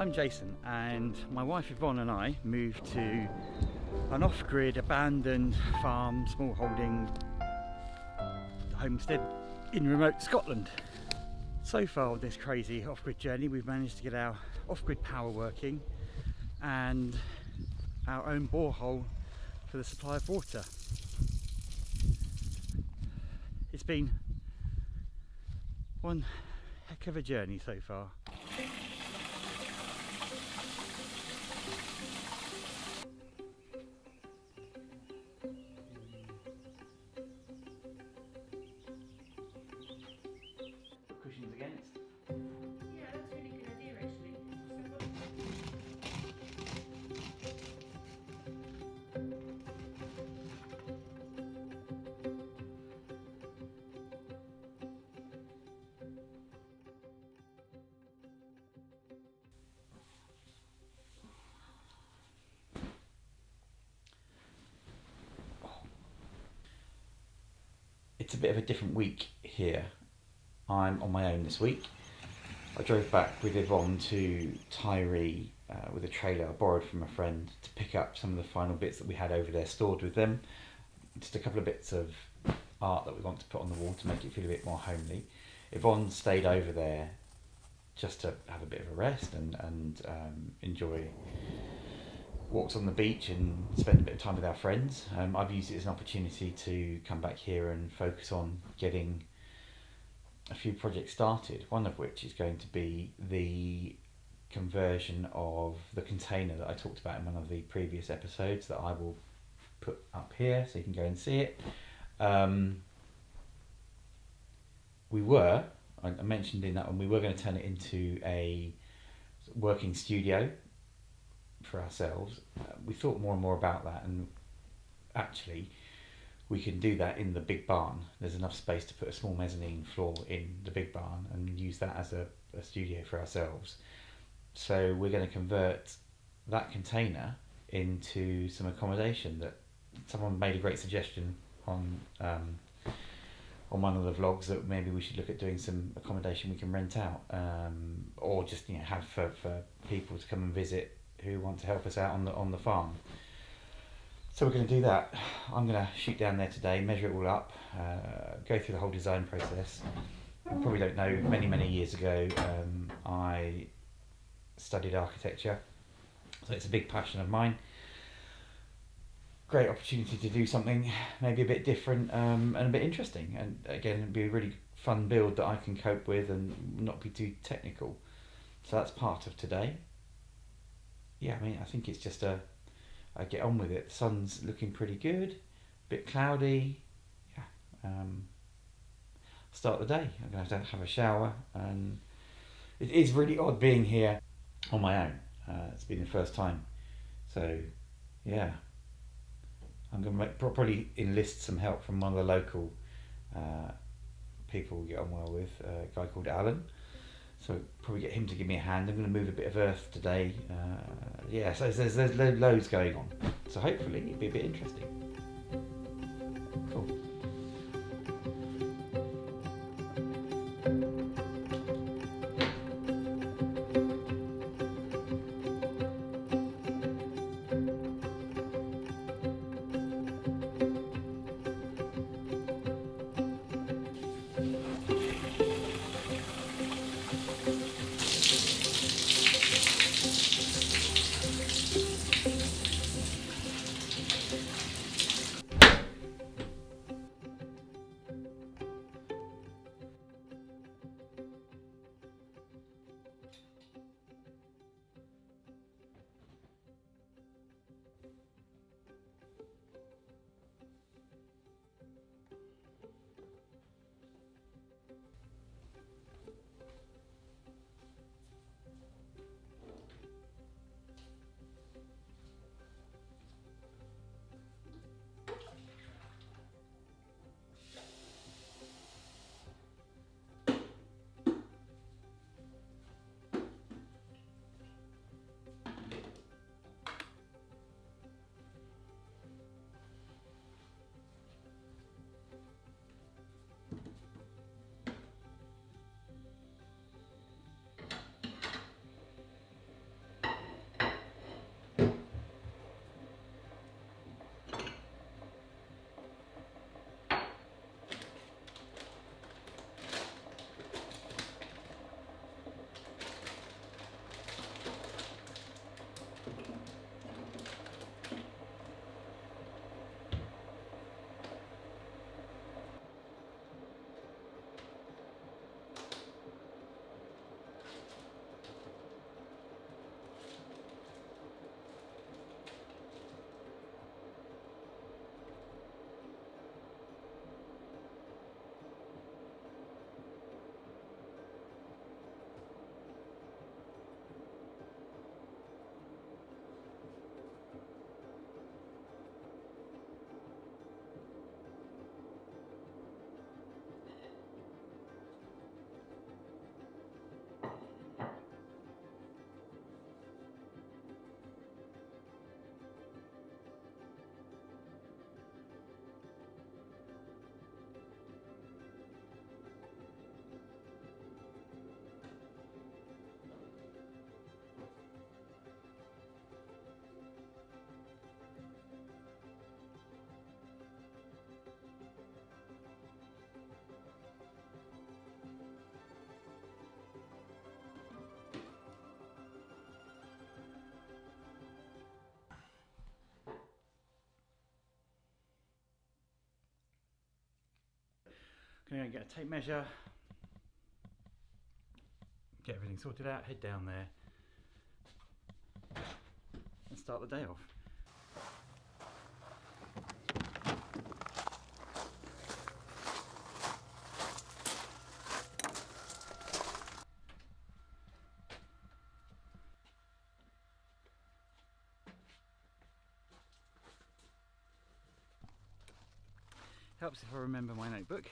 I'm Jason, and my wife Yvonne and I moved to an off-grid abandoned farm, small holding homestead in remote Scotland. So far on this crazy off-grid journey, we've managed to get our off-grid power working and our own borehole for the supply of water. It's been one heck of a journey so far. Cushions against. Yeah, that's a really good idea actually. It's a bit of a different week here. I'm on my own this week. I drove back with Yvonne to Tyree with a trailer I borrowed from a friend to pick up some of the final bits that we had over there stored with them. Just a couple of bits of art that we want to put on the wall to make it feel a bit more homely. Yvonne stayed over there just to have a bit of a rest and enjoy walks on the beach and spend a bit of time with our friends. I've used it as an opportunity to come back here and focus on getting a few projects started, one of which is going to be the conversion of the container that I talked about in one of the previous episodes that I will put up here so you can go and see it. I mentioned in that one, we were going to turn it into a working studio for ourselves. We thought more and more about that, and actually we can do that in the big barn. There's enough space to put a small mezzanine floor in the big barn and use that as a studio for ourselves. So we're going to convert that container into some accommodation. That someone made a great suggestion on one of the vlogs that maybe we should look at doing some accommodation we can rent out, or just have for people to come and visit who want to help us out on the farm. So we're going to do that. I'm going to shoot down there today, measure it all up, go through the whole design process. You probably don't know, many years ago I studied architecture, so it's a big passion of mine. Great opportunity to do something maybe a bit different and a bit interesting, and again it'd be a really fun build that I can cope with and not be too technical. So that's part of today. Yeah, I think it's just I get on with it. The sun's looking pretty good, a bit cloudy. Yeah, start the day. I'm going to have a shower, and it is really odd being here on my own. It's been the first time, so yeah, I'm going to probably enlist some help from one of the local people we get on well with, a guy called Alan. So probably get him to give me a hand. I'm going to move a bit of earth today. So there's loads going on. So hopefully it'll be a bit interesting. Cool. Gonna go and get a tape measure, get everything sorted out, head down there and start the day off. Helps if I remember my notebook.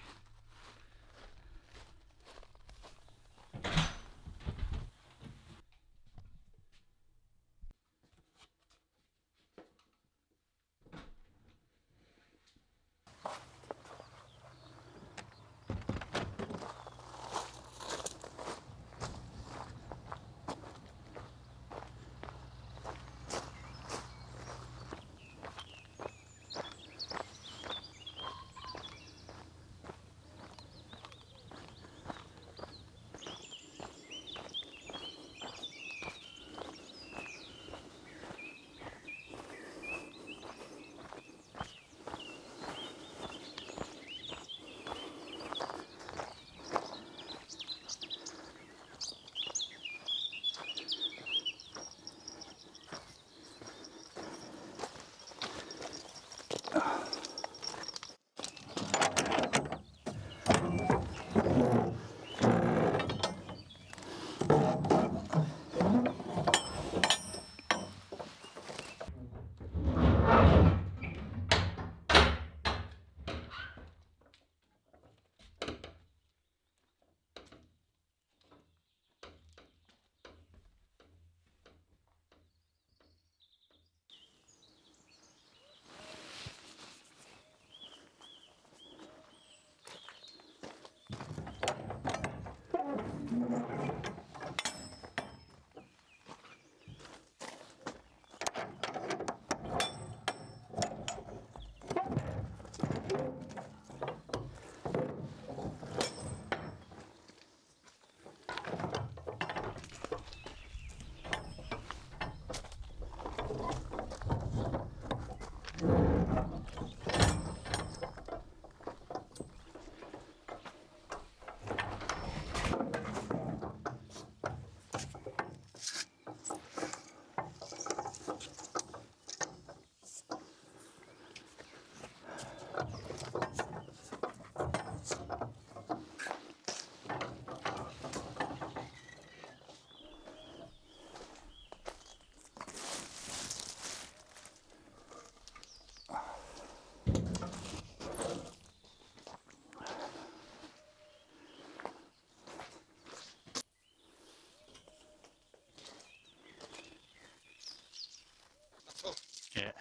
Yeah.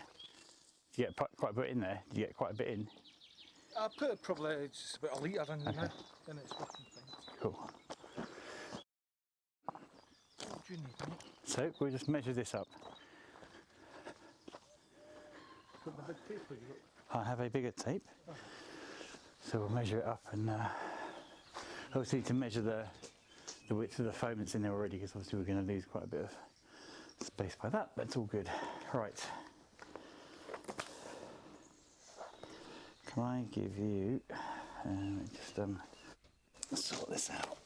You get quite a bit in there. You get quite a bit in. I put probably just about a litre in Okay. there, then it's working fine. Cool. What do you need, mate? So we'll just measure this up. Put the big tape or you I have a bigger tape, so we'll measure it up, and obviously need to measure the width of the foam that's in there already, because obviously we're going to lose quite a bit of space by that. That's all good. Right. Can I give you, just sort this out.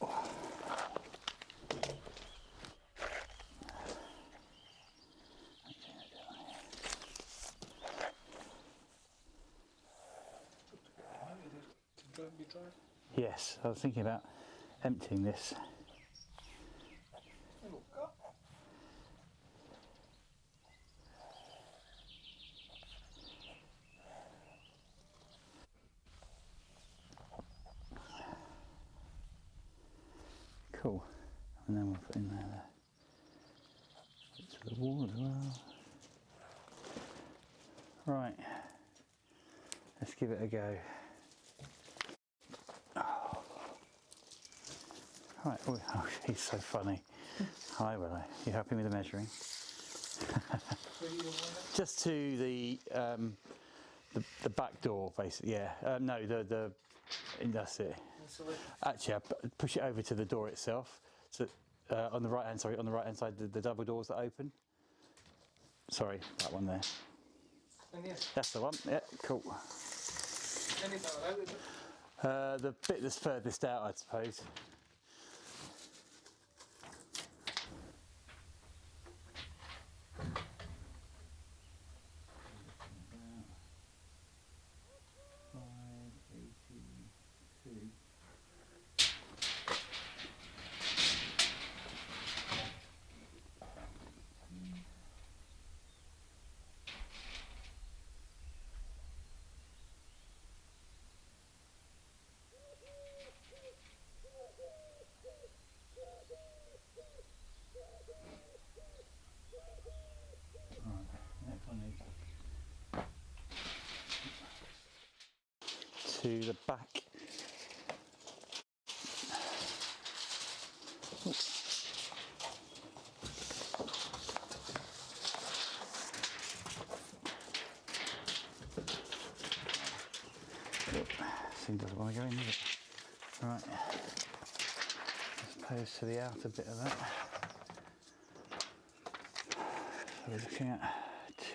be dry? Yes, I was thinking about emptying this. Cool. And then we'll put in there to the wall as well. Right. Let's give it a go. Right. Oh, he's so funny. Hi, Willow. You happy with the measuring? Just to the back door, basically. Yeah. No, that's it. Actually, I push it over to the door itself. So on the right hand, sorry, on the right hand side, the double doors that open. Sorry, that one there. And yes. That's the one. Yeah, cool. Any better out, is it? The bit that's furthest out, I suppose. To the back. Thing doesn't want to go in, does it? Right. As opposed to the outer bit of that. So we're looking at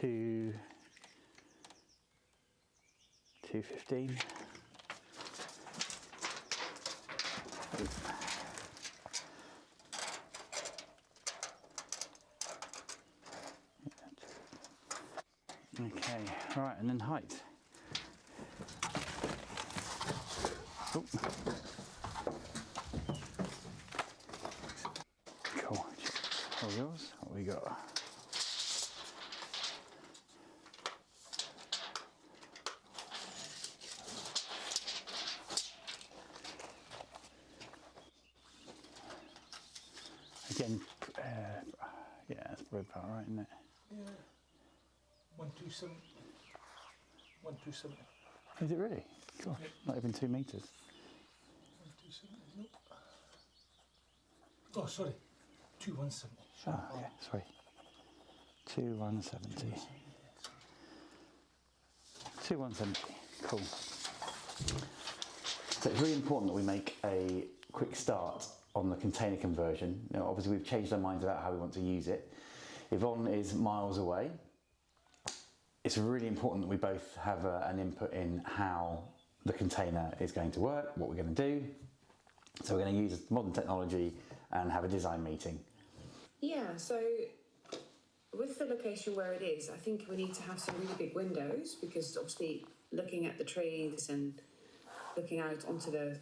215. Okay, right, and then height. Oh. Cool. All yours. What we got? Again, yeah, that's probably about right, isn't it? Yeah. 127. 127. Is it really? Gosh, not even 2 metres. 127. Nope. Oh, sorry. 2170. Oh, yeah, sorry. 2170. 2170. Cool. So it's really important that we make a quick start on the container conversion. Now, obviously, we've changed our minds about how we want to use it. Yvonne is miles away. It's really important that we both have an input in how the container is going to work, what we're going to do. So we're going to use modern technology and have a design meeting. Yeah, so with the location where it is, I think we need to have some really big windows because obviously looking at the trees and looking out onto the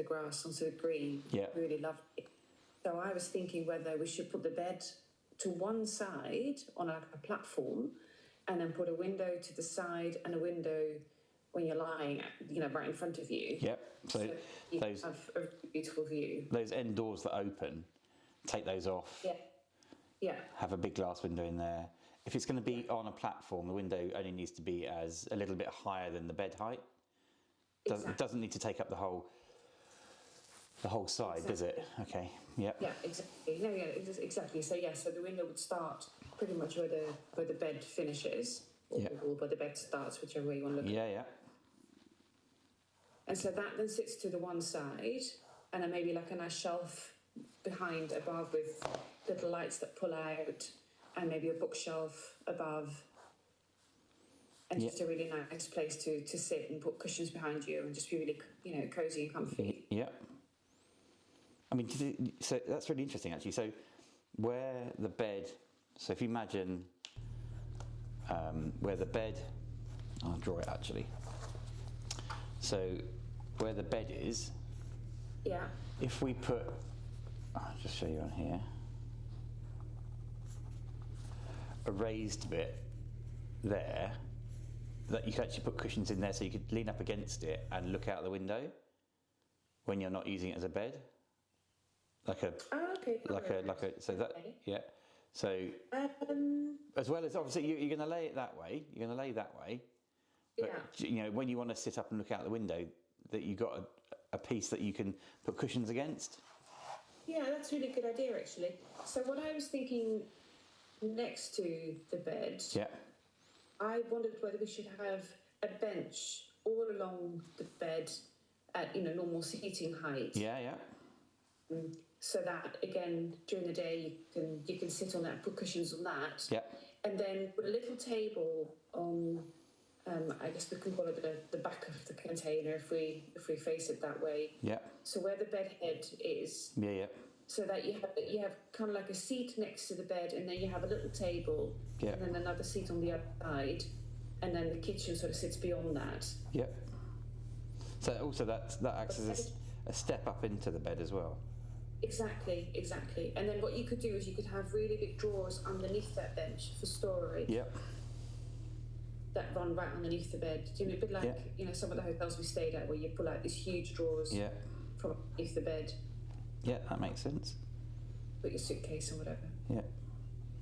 grass, onto the green, Yeah. really lovely. So I was thinking whether we should put the bed to one side on a platform and then put a window to the side and a window when you're lying, right in front of you. Yep. So you those have a really beautiful view. those end doors that open, take those off. Yeah. Yeah. Have a big glass window in there. If it's going to be on a platform, the window only needs to be a little bit higher than the bed height. It doesn't need to take up the whole side, does it? Okay. Yep. Yeah, exactly. No, yeah, exactly. So so the window would start pretty much where the bed finishes, or where the bed starts, whichever way you want to look at it. Yeah. And so that then sits to the one side, and then maybe like a nice shelf behind above with little lights that pull out, and maybe a bookshelf above. And just a really nice place to sit and put cushions behind you and just be really, cozy and comfy. Yeah. I mean, so that's really interesting actually. So where the bed, so if you imagine where the bed, I'll draw it actually. So where the bed is, Yeah. if we put, I'll just show you on here, a raised bit there, that you could actually put cushions in there so you could lean up against it and look out the window when you're not using it as a bed. So that, yeah. So as well as obviously you're going to lay it that way. You're going to lay that way. But when you want to sit up and look out the window, that you got a piece that you can put cushions against. Yeah, that's a really good idea actually. So what I was thinking next to the bed. Yeah. I wondered whether we should have a bench all along the bed at normal seating height. Yeah. So that again during the day you can sit on that, put cushions on that. Yeah. And then put a little table on I guess we can call it the back of the container if we face it that way. Yeah. So where the bed head is, Yeah. so that you have kind of like a seat next to the bed, and then you have a little table, Yeah. and then another seat on the other side, and then the kitchen sort of sits beyond that. Yeah. So also that acts as a step up into the bed as well. Exactly. And then what you could do is you could have really big drawers underneath that bench for storage. Yeah. That run right underneath the bed. Do you know, a bit like some of the hotels we stayed at, where you pull out these huge drawers Yeah. from underneath the bed, Yeah, that makes sense. put your suitcase and whatever. Yeah.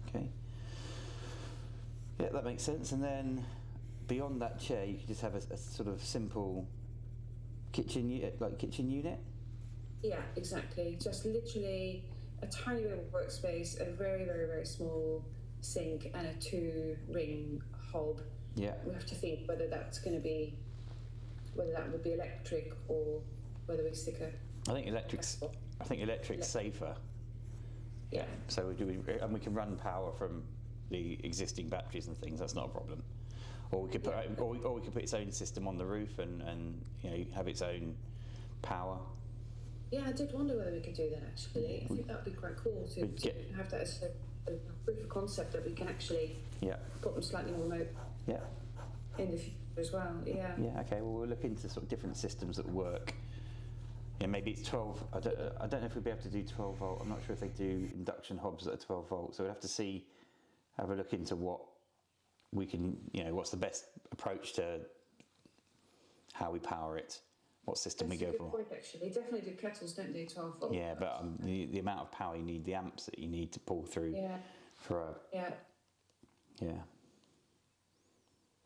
Okay. Yeah, that makes sense. And then beyond that chair, you could just have a sort of simple kitchen unit. Yeah, exactly. Just literally a tiny little workspace, a very, very, very small sink, and a 2-ring hob. Yeah. We have to think whether that would be electric, or whether we stick a. I think electric's safer. Yeah. So and we can run power from the existing batteries and things. That's not a problem. Or we could put or we could put its own system on the roof and have its own power. Yeah, I did wonder whether we could do that actually. I think that would be quite cool to have that as a proof of concept, that we can actually put them slightly more remote in the future as well. Yeah. Yeah. Okay. Well, we'll look into sort of different systems that work. Yeah, maybe it's 12. I don't know if we'll be able to do 12 volt. I'm not sure if they do induction hobs that are 12 volt. So we'll have to have a look into what we can, what's the best approach to how we power it, what system That's we go a good for. point, actually. They definitely do kettles, don't they? 12 volt. Yeah, but the amount of power you need, the amps that you need to pull through for a Yeah,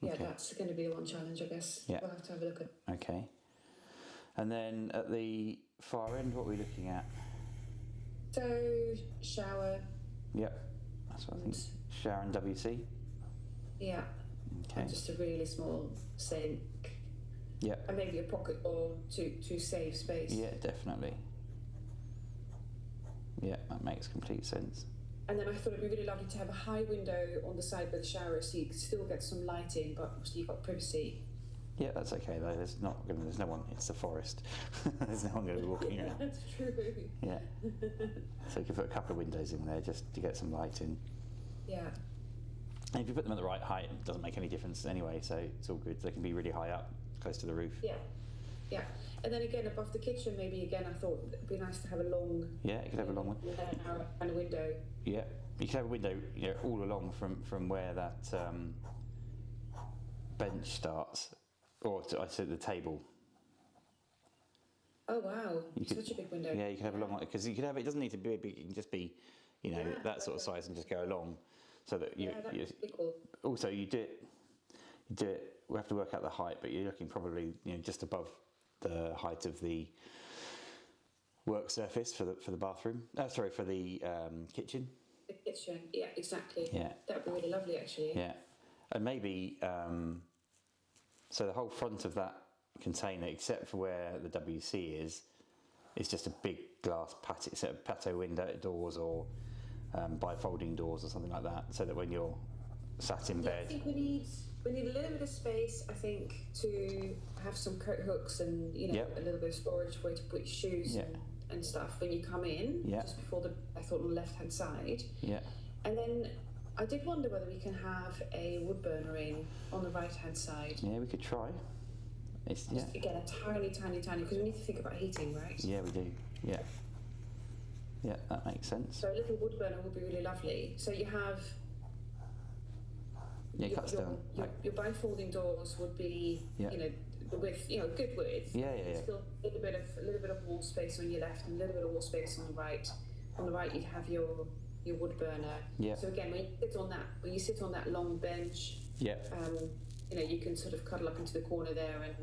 Okay. that's going to be the one challenge, I guess. Yeah. We'll have to have a look at. Okay. And then at the far end, what are we looking at? So, shower. Yep, that's what I think. Shower and WC. Yeah. Okay. And just a really small sink. Yep. And maybe a pocket or to save space. Yeah, definitely. Yeah, that makes complete sense. And then I thought it'd be really lovely to have a high window on the side where the shower is, so you could still get some light in, but obviously you've got privacy. Yeah, that's okay though. There's no one. It's the forest. There's no one going to be walking around. That's true. Yeah. So you can put a couple of windows in there just to get some light in. Yeah. And if you put them at the right height, it doesn't make any difference anyway. So it's all good. They can be really high up, close to the roof. Yeah. Yeah. And then again, above the kitchen, maybe again, I thought it'd be nice to have a long. Yeah, you could have a long one. And a window. Yeah, you could have a window, all along from where that bench starts, or I said the table. Oh wow! Such a big window. Yeah, you could have a long one because you could have. It doesn't need to be big. It can just be, that sort of size and just go along, so that you. Yeah, that'd be cool. Also, you do it. We have to work out the height, but you're looking probably just above the height of the work surface for the bathroom. For the kitchen. The kitchen, yeah, exactly. Yeah. That would be really lovely, actually. Yeah, and maybe so the whole front of that container, except for where the WC is just a big glass patio window doors or bifolding doors or something like that, so that when you're sat in bed. I think we need a little bit of space. I think to have some coat hooks and a little bit of storage where to put your shoes and stuff when you come in. Yeah. Just before I thought on the left hand side. Yeah. And then I did wonder whether we can have a wood burner in on the right hand side. Yeah, we could try. Again, a tiny, because we need to think about heating, right? Yeah, we do. Yeah. Yeah, that makes sense. So a little wood burner would be really lovely. So you have. Yeah, it cuts down. Your bifolding doors would be, the width, good width. Yeah. Still a little bit of wall space on your left and a little bit of wall space on the right. On the right, you'd have your wood burner. Yeah. So again, when you sit on that long bench, yeah. You can sort of cuddle up into the corner there and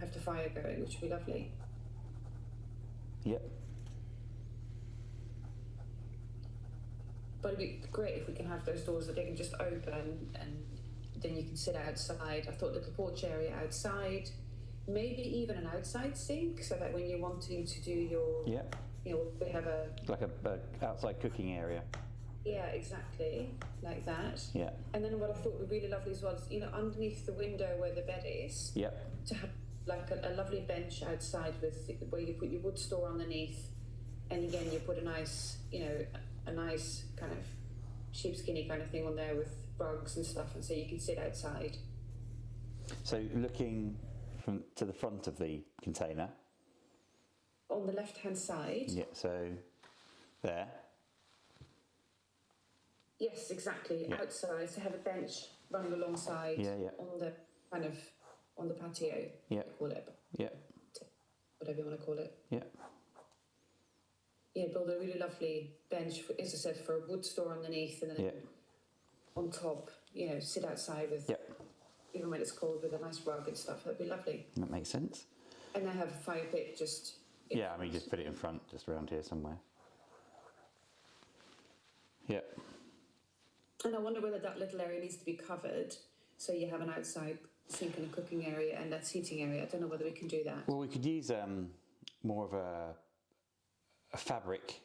have the fire going, which would be lovely. Yep. But it'd be great if we can have those doors that they can just open and then you can sit outside. I thought little porch area outside, maybe even an outside sink, so that when you're wanting to do your, we have like a outside cooking area. Yeah, exactly, like that. Yeah. And then what I thought would be really lovely as well is, underneath the window where the bed is, Yep. to have like a lovely bench outside where you put your wood store underneath, and again you put a nice, a nice kind of sheepskinny kind of thing on there with rugs and stuff, and so you can sit outside. So looking to the front of the container. On the left-hand side. Yeah. So there. Yes, exactly. Yeah. Outside, to have a bench running alongside. Yeah, yeah. On the kind of on the patio. Yeah. Call it. Yeah. Whatever you want to call it. Yeah. Yeah, build a really lovely bench, as I said, for a wood store underneath, and then Yeah. on top, sit outside with, Yeah. even when it's cold, with a nice rug and stuff. That'd be lovely. That makes sense. And then have a fire pit just. Yeah, I mean, just put it in front, just around here somewhere. Yeah. And I wonder whether that little area needs to be covered, so you have an outside sink and a cooking area and that seating area. I don't know whether we can do that. Well, we could use more of a fabric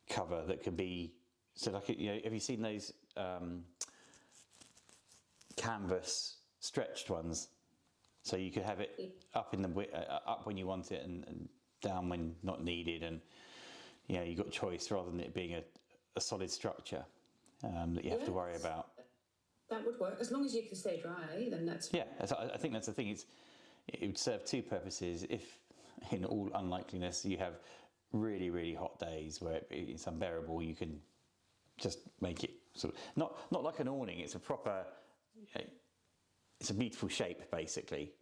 cover that could be, so like, have you seen those canvas stretched ones? So you could have it up in the up when you want it and down when not needed, and you've got choice rather than it being a solid structure that you have to worry about. That would work, as long as you can stay dry. Then that's I think that's the thing. It would serve two purposes. If, in all unlikeliness, you have really, really hot days where it's unbearable, you can just make it sort of not like an awning. It's a proper. It's a beautiful shape, basically.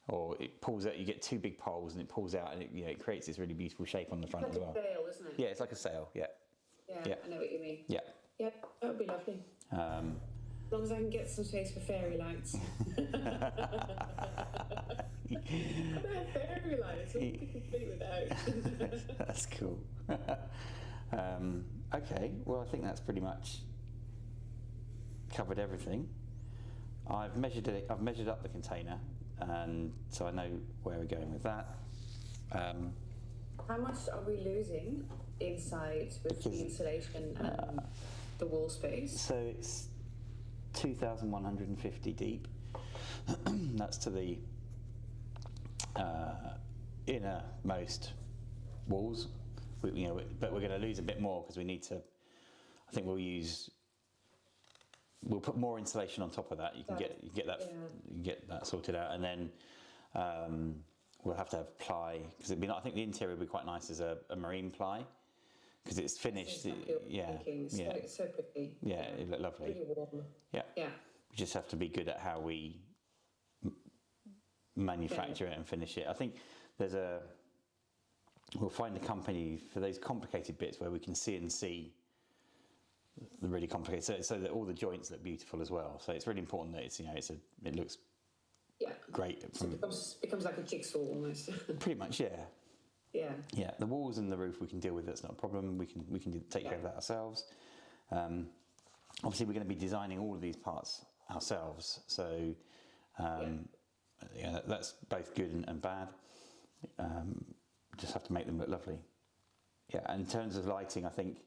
Or it pulls out. You get two big poles, and it pulls out, and it creates this really beautiful shape on the front like as well. a sail, isn't it? Yeah, it's like a sail. Yeah. Yeah, I know what you mean. Yeah. Yeah, that would be lovely. As long as I can get some space for fairy lights. About fairy lights, what would be complete without? That's cool. Okay, well, I think that's pretty much covered everything. I've measured up the container, and so I know where we're going with that. How much are we losing inside with the insulation and the wall space? So it's 2,150 deep. That's to the innermost walls. But we're going to lose a bit more because we need to. I think we'll put more insulation on top of that. You can get that sorted out, and then we'll have to have ply, because I think the interior would be quite nice as a marine ply, because it's finished. It's so pretty. Yeah, it looked lovely. Really warm. Yeah. Yeah. We just have to be good at how we manufacture it and finish it. I think we'll find a company for those complicated bits where we can CNC the really complicated, so that all the joints look beautiful as well. So it's really important that it looks great. So it becomes like a jigsaw almost. Pretty much, yeah. Yeah. Yeah, the walls and the roof we can deal with. That's not a problem. We can take care of that ourselves. Obviously, we're going to be designing all of these parts ourselves. So that's both good and bad. Just have to make them look lovely. Yeah, and in terms of lighting, I think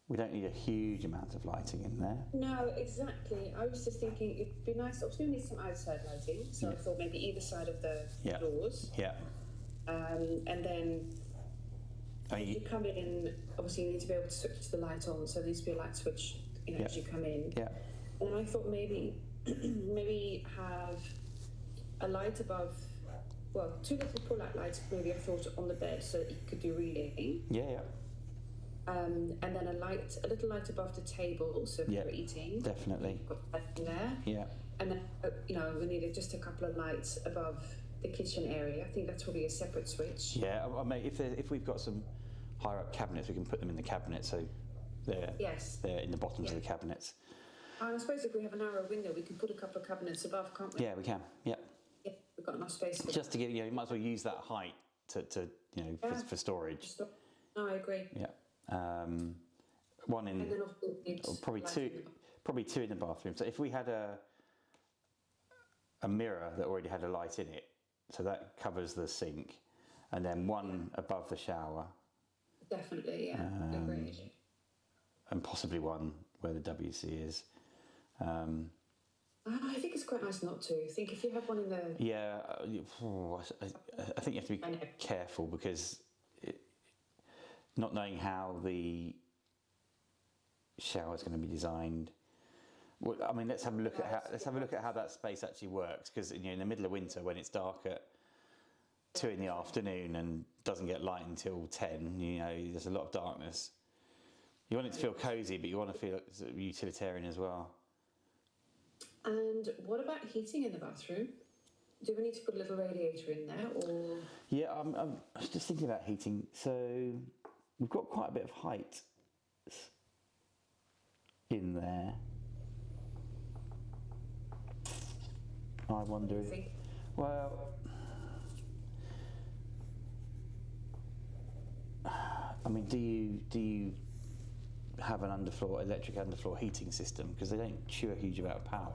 we don't need a huge amount of lighting in there. No, exactly. I was just thinking it'd be nice. Obviously, we need some outside lighting, so I thought maybe either side of the doors. Yeah. And then you come in. Obviously, you need to be able to switch the light on, so there needs to be a light switch, as you come in. Yeah. And I thought maybe have a light above. Well, two little pull-out lights, maybe I thought, on the bed, so that you could do reading. Yeah. And then a little light above the table, so if you're eating. Definitely. You've got that in there. Yeah. And then, we needed just a couple of lights above the kitchen area. I think that's probably a separate switch. Yeah, I mean, if we've got some higher up cabinets, we can put them in the cabinet, so they're in the bottoms of the cabinets. I suppose if we have a narrow window, we can put a couple of cabinets above, can't we? Yeah, we can. Yeah. Yeah, we've got enough space for Just to give you might as well use that height for storage. No, I agree. Yeah. One in, and then probably two in the bathroom. So if we had a mirror that already had a light in it, so that covers the sink, and then one above the shower. Definitely, yeah, agreed. and possibly one where the WC is. I think it's quite nice not to. I think if you have one in the... Yeah, I think you have to be careful because not knowing how the shower is going to be designed. Well, I mean, let's have a look at how that space actually works, because in the middle of winter when it's dark at 2 in the afternoon and doesn't get light until 10, there's a lot of darkness. You want it to feel cosy, but you want to feel utilitarian as well. And what about heating in the bathroom? Do we need to put a little radiator in there, or...? Yeah, I was just thinking about heating. So we've got quite a bit of height in there. I wonder if... Well... I mean, do you have an electric underfloor heating system? Because they don't chew a huge amount of power.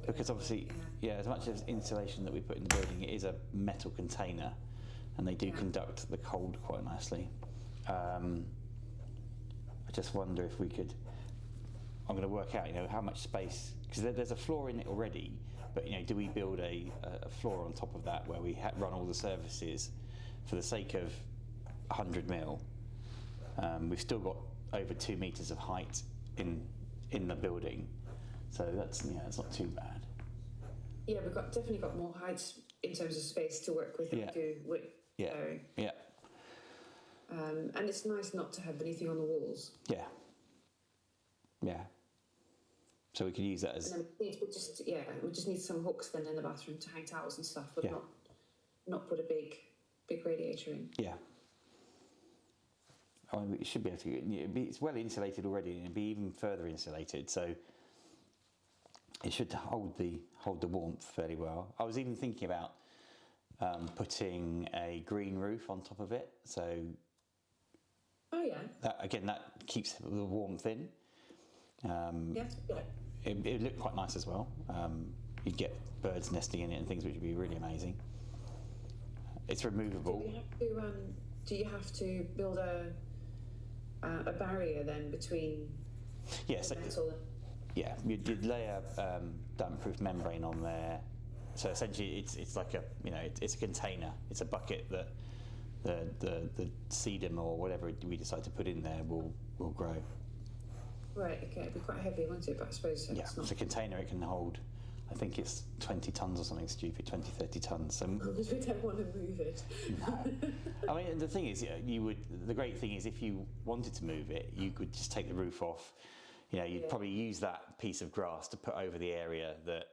Because obviously, as much as insulation that we put in the building, it is a metal container, and they do conduct the cold quite nicely. I just wonder if we could. I'm going to work out, how much space, because there's a floor in it already. But do we build a floor on top of that where we run all the services for the sake of 100 mil? We've still got over 2 meters of height in the building. So that's not too bad. Yeah, we've definitely got more height in terms of space to work with than we do with. Yeah. Yeah. And it's nice not to have anything on the walls. Yeah. Yeah. So we could use that as. And then we just need some hooks then in the bathroom to hang towels and stuff, but not put a big radiator in. Yeah. I mean, it should be able to. It's well insulated already, and it'd be even further insulated. So. It should hold the warmth fairly well. I was even thinking about putting a green roof on top of it. So. Oh yeah. That keeps the warmth in. Yeah. It looked quite nice as well. You'd get birds nesting in it and things, which would be really amazing. It's removable. Do you have to build a barrier then between? Yes. The metal and... Yeah, you'd lay a damp-proof membrane on there. So essentially, it's like it's a container. It's a bucket that the sedum or whatever we decide to put in there will grow. Right. Okay. It'd be quite heavy, won't it? But I suppose it's a container. It can hold. I think it's 20 tons or something stupid, 20, 30 tons. So we don't want to move it. No. I mean, the thing is, the great thing is if you wanted to move it, you could just take the roof off. You'd probably use that piece of grass to put over the area that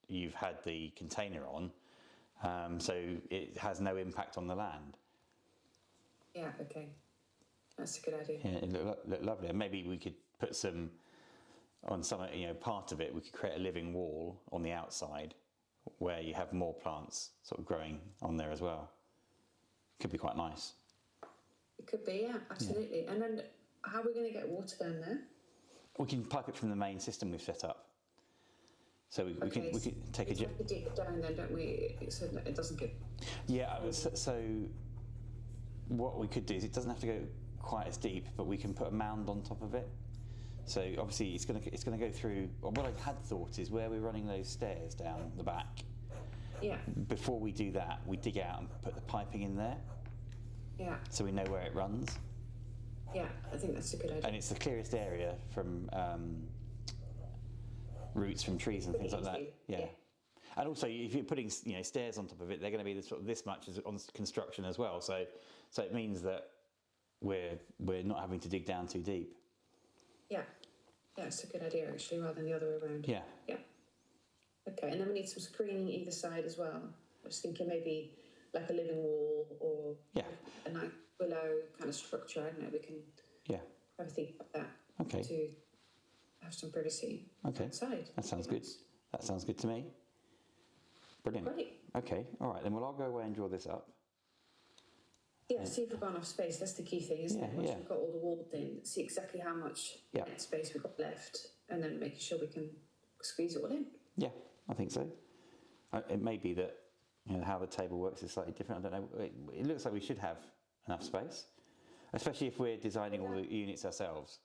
you've had the container on, so it has no impact on the land. Yeah, okay. That's a good idea. Yeah, it looked lovely. And maybe we could put some, on some, part of it, we could create a living wall on the outside where you have more plants sort of growing on there as well. Could be quite nice. It could be, yeah, absolutely. Yeah. And then how are we going to get water down there? We can pipe it from the main system we've set up. So we can take a jet. We dig it down then, don't we? So that it doesn't get. Yeah. So what we could do is it doesn't have to go quite as deep, but we can put a mound on top of it. So obviously it's going to go through. What I had thought is where we're running those stairs down the back. Yeah. Before we do that, we dig out and put the piping in there. Yeah. So we know where it runs. Yeah, I think that's a good idea. And it's the clearest area from roots from trees and things like that. Yeah. And also, if you're putting stairs on top of it, they're going to be this much as on construction as well. So it means that we're not having to dig down too deep. Yeah, that's a good idea actually, rather than the other way around. Yeah. Yeah. Okay, and then we need some screening either side as well. I was thinking maybe like a living wall or a nice willow kind of structure. I don't know. We can have a think about that. Okay. To have some privacy outside. That sounds good. That sounds good to me. Brilliant. Great. Okay. All right then. Well, I'll go away and draw this up. Yeah. See if we've got enough space. That's the key thing, isn't it? Once we've got all the walls in, see exactly how much net space we've got left, and then making sure we can squeeze it all in. Yeah, I think so. It may be that how the table works is slightly different. I don't know. It looks like we should have enough space. especially if we're designing all the units ourselves.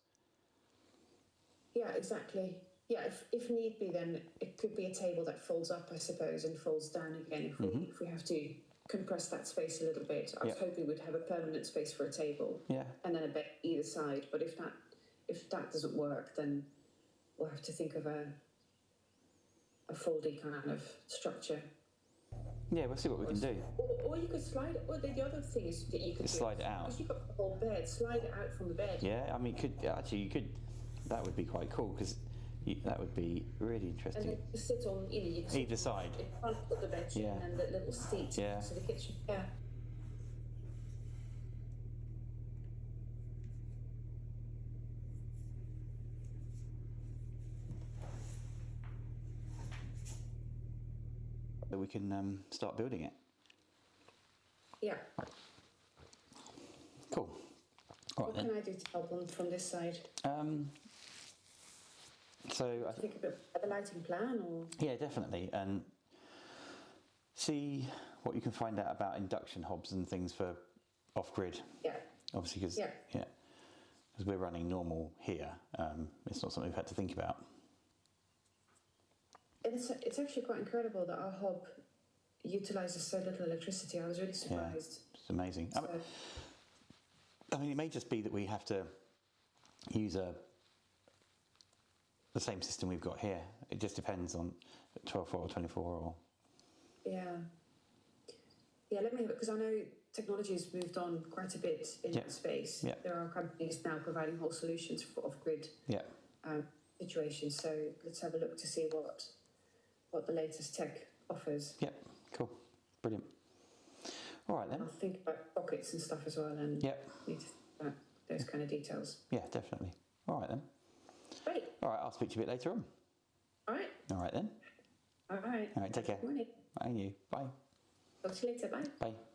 Yeah, exactly. Yeah, if need be, then it could be a table that folds up, I suppose, and folds down again if we have to compress that space a little bit. I was hoping we'd have a permanent space for a table, Yeah. and then a bed either side. But if that doesn't work, then we'll have to think of a foldy kind of structure. Yeah, we'll see what we can do. Or you could slide. Or the other thing is that you could Slide it out. because you've got the whole bed. Slide it out from the bed. Yeah, I mean, you could. That would be quite cool because that would be really And interesting. then you sit on, you can sit Either side. in front of the bedroom Yeah. and the little seat Yeah. to the kitchen. Yeah. That we can start building it. Yeah. Cool. All right What can I do to help on from this side? then. So I Think a bit of a lighting plan, or yeah, definitely, and see what you can find out about induction hobs and things for off-grid. yeah, Obviously, because Yeah. because we're running normal here, it's not something we've had to think about. it's actually quite incredible that our hob utilizes so little electricity. I was really surprised. It's amazing. So, I mean, it may just be that we have to use the same system we've got here. It just depends on 12 or 24 or. yeah, let me, because I know technology has moved on quite a bit in Yeah. that space. Yeah. There are companies now providing whole solutions for off-grid Yeah. situations. So let's have a look to see what the latest tech offers. Yeah. Cool. Brilliant. All right I'll then. think about pockets and stuff as well, and Yeah. need to think about those kind of details. Yeah, definitely. All right then. Great. All right, I'll speak to you a bit later on. All right. All right then. All right. All right, take care. Good morning. And you. Bye. Talk to you later. Bye. Bye.